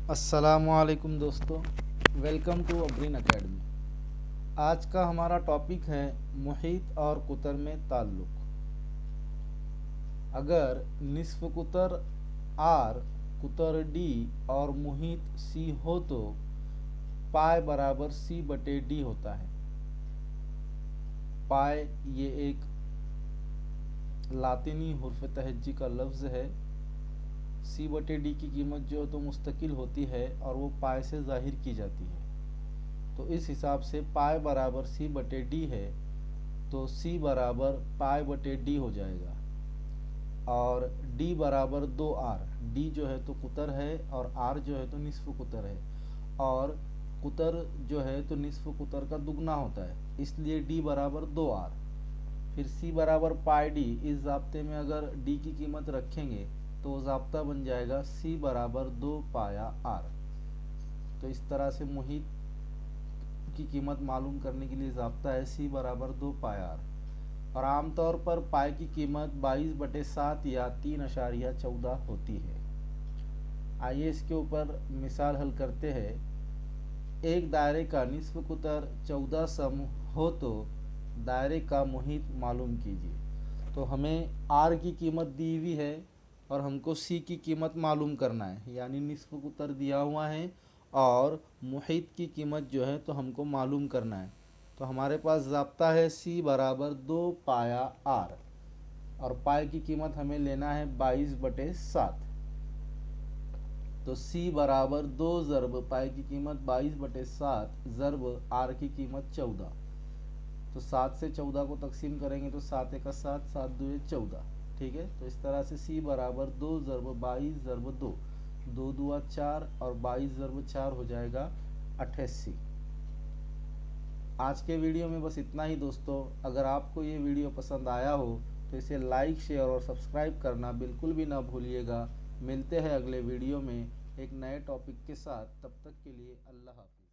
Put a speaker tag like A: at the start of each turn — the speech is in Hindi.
A: अस्सलामुअलैकुम दोस्तों, वेलकम टू अब्रीन अकेडमी। आज का हमारा टॉपिक है मुहीत और कुतर में ताल्लुक़। अगर निस्फ कुतर आर, कुतर डी और मुहीत सी हो तो पाए बराबर सी बटे डी होता है। पाए ये एक लातिनी हुर्फ तहज्जी का लफ्ज़ है। सी बटे डी की कीमत जो है तो मुस्तकिल होती है और वो पाए से ज़ाहिर की जाती है। तो इस हिसाब से पाए बराबर सी बटे डी है तो सी बराबर पाए बटे डी हो जाएगा। और डी बराबर 2r। डी जो है तो कुतर है और आर जो है तो निस्फ कुतर है, और कुतर जो है तो निस्फ कुतर का दुगना होता है, इसलिए डी बराबर 2r। फिर सी बराबर पाई डी। इस ज़ाब्ते में अगर डी की कीमत रखेंगे तो ज़ाब्ता बन जाएगा सी बराबर 2 पाया आर। तो इस तरह से मुहीत की कीमत मालूम करने के लिए ज़ाब्ता है सी बराबर 2 पाया आर। और आमतौर पर पाए की कीमत 22/7 या 3.14 होती है। आइए इसके ऊपर मिसाल हल करते हैं। एक दायरे का निस्फ कुतर 14 सम हो तो दायरे का मुहीत मालूम कीजिए। तो हमें आर की कीमत दी हुई है और हमको सी की कीमत मालूम करना है, यानी निस्फ कुतर दिया हुआ है और मुहीत की कीमत जो है तो हमको मालूम करना है। तो हमारे पास ज़ाब्ता है सी बराबर 2 पाया आर, और पाए की कीमत हमें लेना है 22/7। तो सी बराबर 2 ज़र्ब पाए की कीमत 22/7 ज़र्ब आर की कीमत 14। तो 7 से 14 को तकसीम करेंगे तो 7 × 7, 7 2 14। ठीक है, तो इस तरह से सी बराबर 2 ज़र्ब 22 ज़र्ब 2, 2 2 4 और 22 ज़र्ब 4 हो जाएगा 88। आज के वीडियो में बस इतना ही दोस्तों। अगर आपको ये वीडियो पसंद आया हो तो इसे लाइक, शेयर और सब्सक्राइब करना बिल्कुल भी ना भूलिएगा। मिलते हैं अगले वीडियो में एक नए टॉपिक के साथ। तब तक के लिए अल्लाह हाफ़िज़।